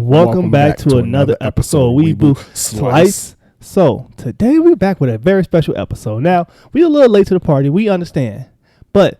Welcome back to another episode of Weeboo Slice. So, today we're back with a very special episode. Now, we're a little late to the party. We understand. But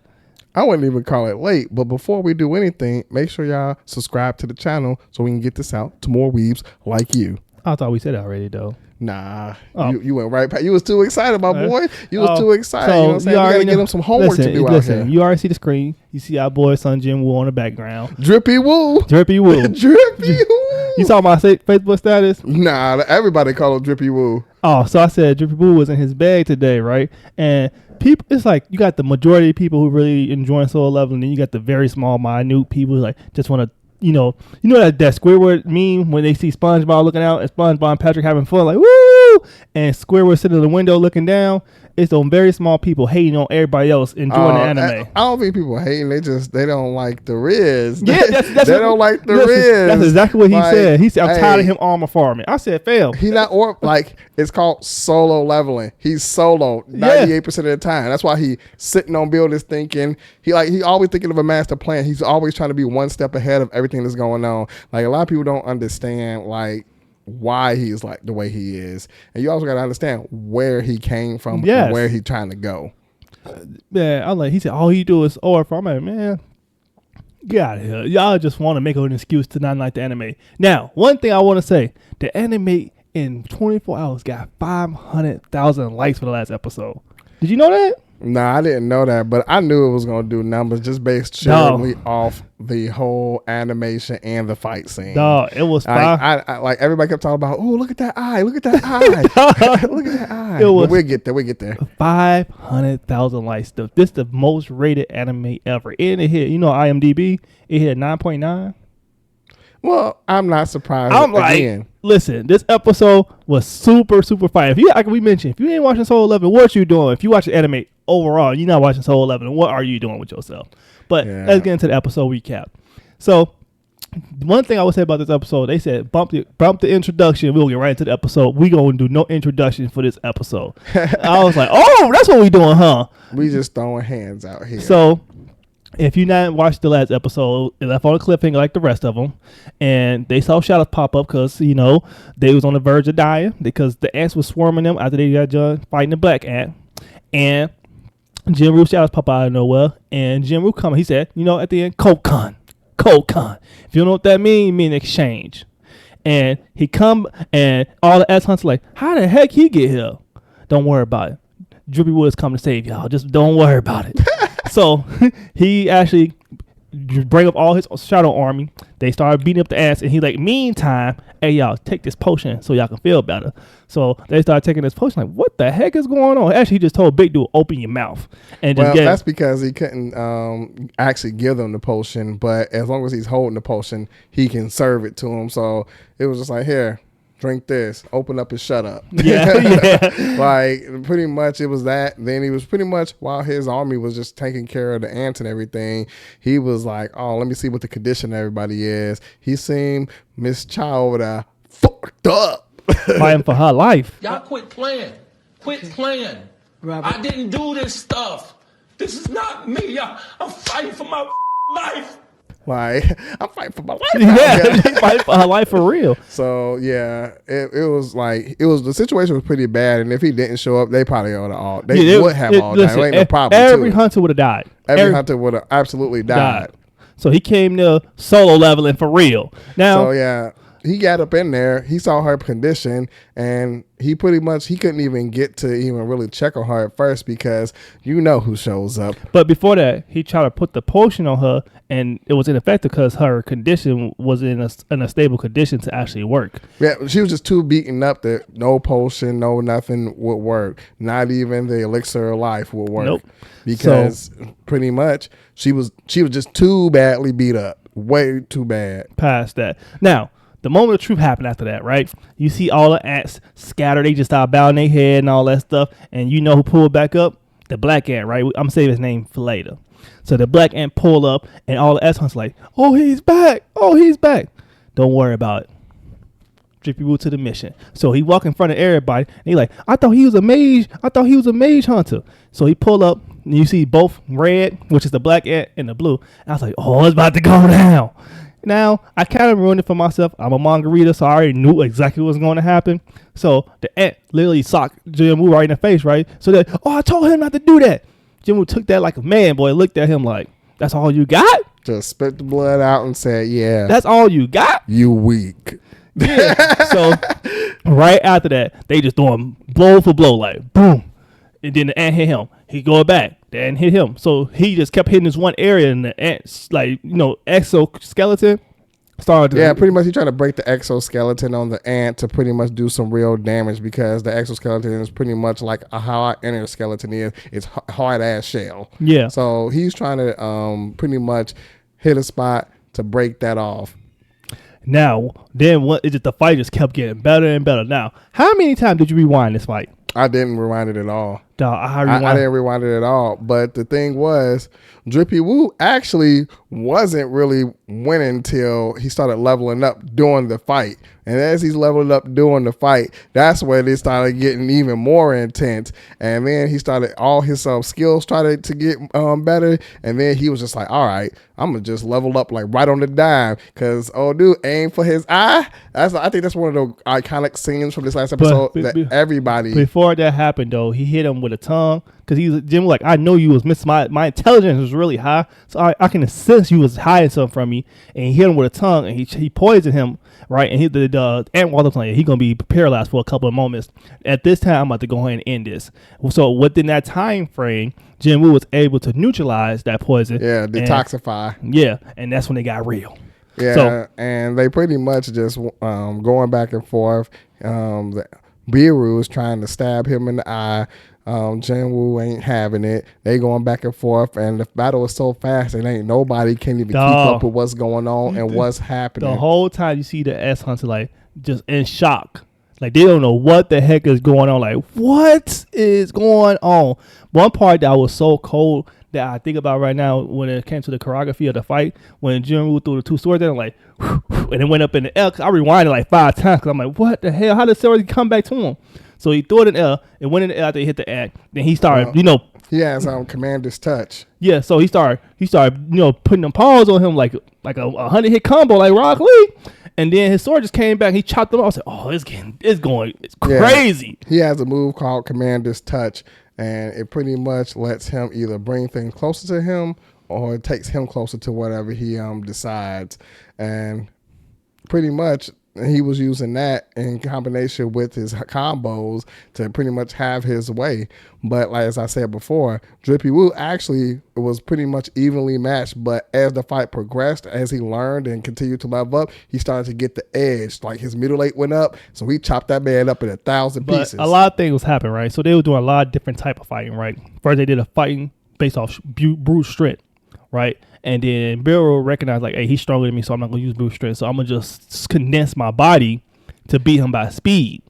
I wouldn't even call it late. But before we do anything, make sure y'all subscribe to the channel so we can get this out to more weebs like you. I thought we said it already, though. Nah, you went right past. You was too excited, my boy. You was too excited. So you know what I'm saying? We got to get him some homework to do out here. You already see the screen. You see our boy Sun Jin Woo on the background. Drippy Woo. Drippy Woo. Drippy Woo. You saw my Facebook status? Nah, everybody call him Drippy Woo. Oh, so I said Drippy Woo was in his bag today, right? And people, it's like you got the majority of people who really enjoy Solo Leveling, and then you got the very small, minute people who like just want to. You know that Squidward meme when they see SpongeBob looking out and SpongeBob and Patrick having fun, like woo, and Squidward sitting in the window looking down. It's those very small people hating on everybody else enjoying the anime. I don't think people hating. They don't like the Riz. Yeah, that's they don't like the Riz. That's exactly what he said. He said, "I'm tired of him armor farming." I said, "Fail." He not it's called solo leveling. He's solo 98% of the time. That's why he sitting on buildings thinking he always thinking of a master plan. He's always trying to be one step ahead of everything that's going on. Like a lot of people don't understand why he's like the way he is, and you also got to understand where he came from and where he's trying to go. Yeah, I'm like, he said all he do is OR. I'm like, man, get out of here. Y'all just want to make an excuse to not like the anime. Now, one thing I want to say, the anime in 24 hours got 500,000 likes for the last episode. Did you know that? Nah, I didn't know that, but I knew it was going to do numbers just based surely off the whole animation and the fight scene. No, it was I like everybody kept talking about, oh, look at that eye, look at that eye, look at that eye. But we'll get there. 500,000 likes. This is the most rated anime ever. And it hit, IMDb, it hit 9.9. Well, I'm not surprised. I'm like, listen, this episode was super, super fire. Like we mentioned, if you ain't watching Solo Leveling, what you doing? If you watch anime overall, you're not watching Solo Leveling, what are you doing with yourself? But let's get into the episode recap. So, one thing I would say about this episode, they said bump the introduction. We'll get right into the episode. We gonna do no introduction for this episode. I was like, oh, that's what we doing, huh? We just throwing hands out here. So, if you not watched the last episode, it left on a cliffhanger like the rest of them, and they saw shadows pop up because they was on the verge of dying because the ants was swarming them after they got done fighting the black ant, and Jinru shadows pop out of nowhere, and Jinru come. He said, at the end, Kokon. If you don't know what that means, it means exchange. And he come, and all the S hunters like, how the heck he get here? Don't worry about it. Drippy Wood's coming to save y'all. Just don't worry about it. So he actually bring up all his shadow army. They started beating up the ants, and he like, meantime, hey y'all, take this potion so y'all can feel better. So they started taking this potion. Like, what the heck is going on? Actually, he just told Big Dude, open your mouth. And that's because he couldn't actually give them the potion, but as long as he's holding the potion, he can serve it to him. So it was just like, here, drink this, open up and shut up. Yeah. Like, pretty much it was that. Then he was pretty much, while his army was just taking care of the ants and everything, he was like, oh, let me see what the condition everybody is. He seen Miss Chow over there fucked up. Fighting for her life. Y'all quit playing. Robert. I didn't do this stuff. This is not me. I'm fighting for my life. Like, I'm fighting for my life. Yeah, fighting for her life for real. So yeah, it was the situation was pretty bad, and if he didn't show up, they probably would have all died. Listen, ain't no problem. Every hunter would have died. Every hunter would have absolutely died. So he came to Solo Leveling for real. Now, so yeah, he got up in there. He saw her condition, and he couldn't even get to even really check on her at first because who shows up. But before that, he tried to put the potion on her, and it was ineffective because her condition was in a stable condition to actually work. Yeah, she was just too beaten up that no potion, no nothing would work. Not even the elixir of life would work. Nope. Because pretty much she was just too badly beat up. Way too bad. Past that. Now, the moment of truth happened after that, right? You see all the ants scattered. They just start bowing their head and all that stuff. And you know who pulled back up? The black ant, right? I'm saving his name for later. So the black ant pulled up, and all the S-Hunts like, oh, he's back. Oh, he's back. Don't worry about it. Drippy Woo to the mission. So he walk in front of everybody, and he like, I thought he was a mage. I thought he was a mage hunter. So he pull up, and you see both red, which is the black ant, and the blue. And I was like, oh, it's about to go down. Now, I kind of ruined it for myself. I'm a manga reader, so I already knew exactly what was going to happen. So the ant literally socked Jin-Woo right in the face, right? So that, I told him not to do that. Jin-Woo took that like a man, boy, looked at him like, that's all you got? Just spit the blood out and said, yeah. That's all you got? You weak. Yeah. So right after that, they just doing blow for blow, like boom. And then the ant hit him. He go back. The ant hit him. So he just kept hitting this one area, and the ant, like, exoskeleton started. Yeah, pretty much he trying to break the exoskeleton on the ant to pretty much do some real damage, because the exoskeleton is pretty much like how our inner skeleton is. It's hard ass shell. Yeah. So he's trying to pretty much hit a spot to break that off. Now, then what? It just the fight just kept getting better and better. Now, how many times did you rewind this fight? I didn't rewind it at all. I didn't rewind it at all. But the thing was, Drippy Woo actually wasn't really winning until he started leveling up during the fight. And as he's leveling up during the fight, that's where they started getting even more intense. And then he started, all his skills started to get better. And then he was just like, all right, I'm going to just level up like right on the dime. Because, dude, aim for his eye. I think that's one of the iconic scenes from this last episode everybody. Before that happened, though, he hit him with a tongue. Because Jim was like, I know you was missing. My intelligence was really high. So I can sense you was hiding something from me. And he hit him with a tongue. And he poisoned him. Right, and the ant walked up like, he's gonna be paralyzed for a couple of moments. At this time, I'm about to go ahead and end this. So within that time frame, Jin-Woo was able to neutralize that poison. Yeah, detoxify. And that's when they got real. Yeah, and they pretty much just going back and forth. Biru is trying to stab him in the eye. Jin-Woo ain't having it. They going back and forth, and the battle is so fast, and ain't nobody can even keep up with what's going on and what's happening. The whole time you see the S-Hunter like just in shock. Like they don't know what the heck is going on. Like, what is going on? One part that was so cold that I think about right now when it came to the choreography of the fight, when Jin-Woo threw the two swords in, like, and it went up in the air. I rewinded like 5 times because I'm like, what the hell? How did sword come back to him? So he threw it in the air. It went in the air after he hit the ant. Then he started, He has commander's touch. Yeah, so he started, putting them paws on him like a 100-hit combo like Rock Lee. And then his sword just came back. He chopped them off. I said, "Oh, it's crazy." Yeah, he has a move called commander's touch, and it pretty much lets him either bring things closer to him or it takes him closer to whatever he decides. And pretty much he was using that in combination with his combos to pretty much have his way. But like as I said before, Drippy Woo actually was pretty much evenly matched. But as the fight progressed, as he learned and continued to level up, he started to get the edge. Like his middle weight went up, so he chopped that man up in 1,000 pieces. A lot of things was happening, right? So they were doing a lot of different type of fighting, right? First they did a fighting based off brute strength, right? And then Bill recognized like, hey, he's stronger than me, so I'm not gonna use brute strength. So I'm gonna just condense my body to beat him by speed,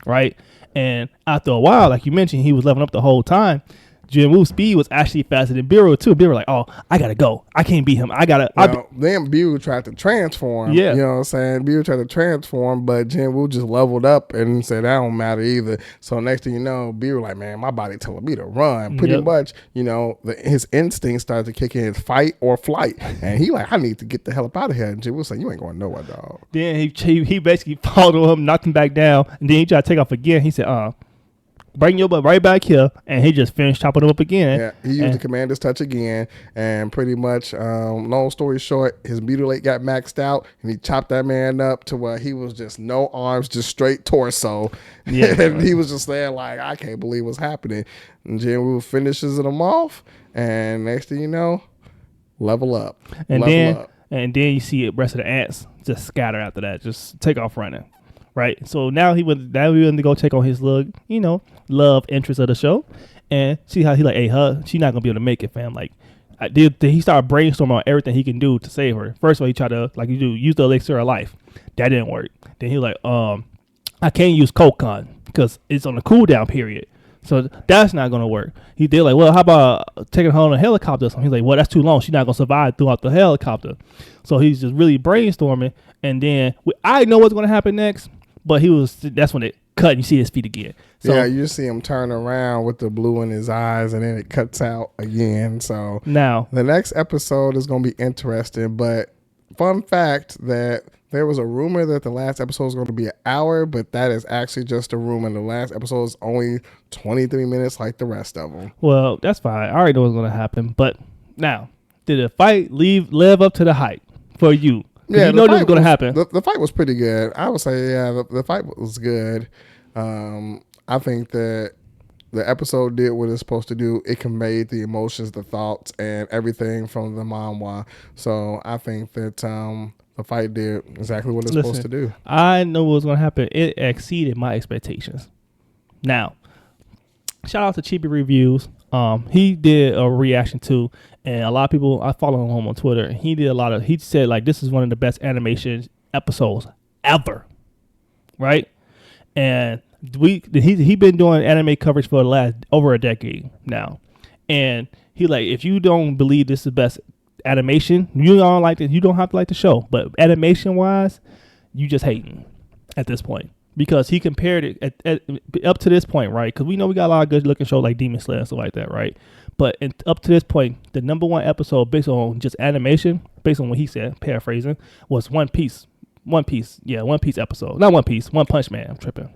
right? And after a while, like you mentioned, he was leveling up the whole time. Jin-Woo's speed was actually faster than Biru too. Biru like, oh, I gotta go. I can't beat him. Then Biru tried to transform. Yeah. You know what I'm saying? Biru tried to transform, but Jin-Woo just leveled up and said that don't matter either. So next thing you know, Biru like, man, my body telling me to run. Pretty much, his instincts started to kick in, fight or flight. And he like, I need to get the hell up out of here. And Jin-Woo's like, you ain't going nowhere, dog. Then he basically followed him, knocked him back down, and then he tried to take off again. He said, bring your butt right back here, and he just finished chopping him up again. Yeah, he used the commander's touch again, and pretty much, long story short, his mutilate got maxed out, and he chopped that man up to where he was just no arms, just straight torso. Yeah, and he was just there like, I can't believe what's happening. And Jin-Woo finishes him off, and next thing you know, level up. And then you see the rest of the ants just scatter after that, just take off running. Right, so now we went to go take on his love interest of the show, and see how he like, hey, she not gonna be able to make it, fam. Like, he started brainstorming on everything he can do to save her. First of all, he tried to use the elixir of life. That didn't work. Then he was like, I can't use Kokon because it's on a cooldown period, so that's not gonna work. He did like, well, how about taking her on a helicopter or something? He's like, well, that's too long. She's not gonna survive throughout the helicopter. So he's just really brainstorming, and then I know what's gonna happen next. But that's when it cut and you see his feet again. So, yeah, you see him turn around with the blue in his eyes, and then it cuts out again. So now the next episode is going to be interesting. But fun fact that there was a rumor that the last episode was going to be an hour, but that is actually just a rumor. The last episode is only 23 minutes like the rest of them. Well, that's fine. I already know what's going to happen. But now, did the fight live up to the hype for you? Yeah, you know this was going to happen. The fight was pretty good. I would say, yeah, the fight was good. I think that the episode did what it's supposed to do. It conveyed the emotions, the thoughts, and everything from the manhwa. So I think that the fight did exactly what it's supposed to do. I know what was going to happen. It exceeded my expectations. Now, shout out to Chibi Reviews. He did a reaction to, and a lot of people, I follow him on Twitter. And he said like this is one of the best animation episodes ever, right? And he been doing anime coverage for the last over a decade now, and he like if you don't believe this is the best animation, you don't like it. You don't have to like the show, but animation wise, you just hating at this point because he compared it at up to this point, right? Because we know we got a lot of good looking shows like Demon Slayer and stuff like that, right? But up to this point, the number one episode based on just animation, based on what he said, paraphrasing, was One Piece. One Piece episode, not One Piece. One Punch Man. I'm tripping.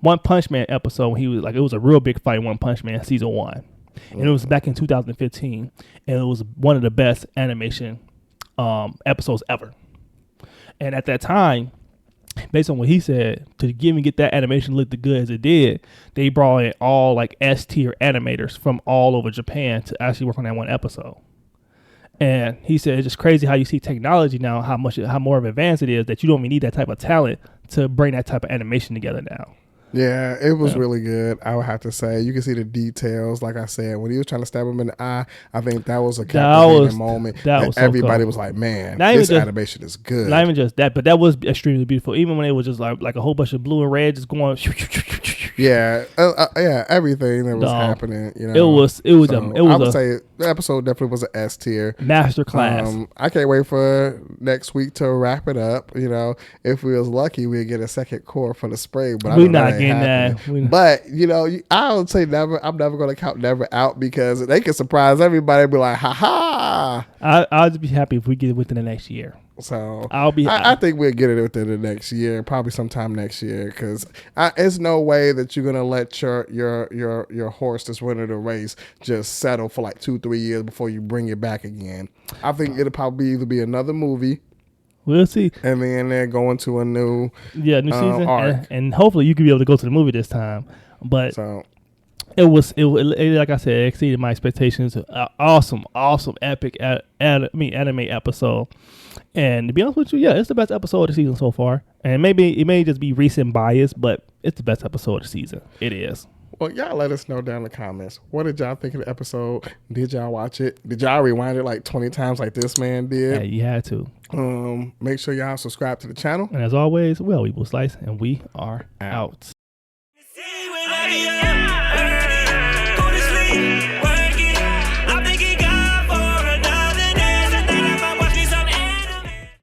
One Punch Man episode when he was like it was a real big fight. One Punch Man season 1. And it was back in 2015, and it was one of the best animation episodes ever. And at that time, based on what he said, to even get that animation look good as it did, they brought in all like S tier animators from all over Japan to actually work on that one episode. And he said it's just crazy how you see technology now, how more of advanced it is that you don't even need that type of talent to bring that type of animation together now. Yeah, it was really good. I would have to say you can see the details. Like I said, when he was trying to stab him in the eye, I think that was a captivating moment. That was so everybody cool. Was like, "Man, not this animation is good." Not even just that, but that was extremely beautiful. Even when it was just like a whole bunch of blue and red just going. Yeah, everything that was happening. You know, it was. I would say the episode definitely was an S tier masterclass. I can't wait for next week to wrap it up. You know, if we was lucky, we'd get a second core for the spring. But we're not getting that. But you know, I would say never. I'm never going to count never out because they can surprise everybody and be like, "Ha ha!" I'll just be happy if we get it within the next year. So I think we'll get it within the next year, probably sometime next year, because there's no way that you're gonna let your horse that's winning the race just settle for like 2-3 years before you bring it back again. I think it'll probably either be another movie. We'll see, and then they're going to a new season, arc. and hopefully you can be able to go to the movie this time. But it like I said, it exceeded my expectations. Awesome, epic anime episode. And to be honest with you, yeah, it's the best episode of the season so far. And maybe it may just be recent bias, but it's the best episode of the season. It is. Well, y'all let us know down in the comments. What did y'all think of the episode? Did y'all watch it? Did y'all rewind it like 20 times like this man did? Yeah, you had to. Make sure y'all subscribe to the channel. And as always, we will slice, and we are out.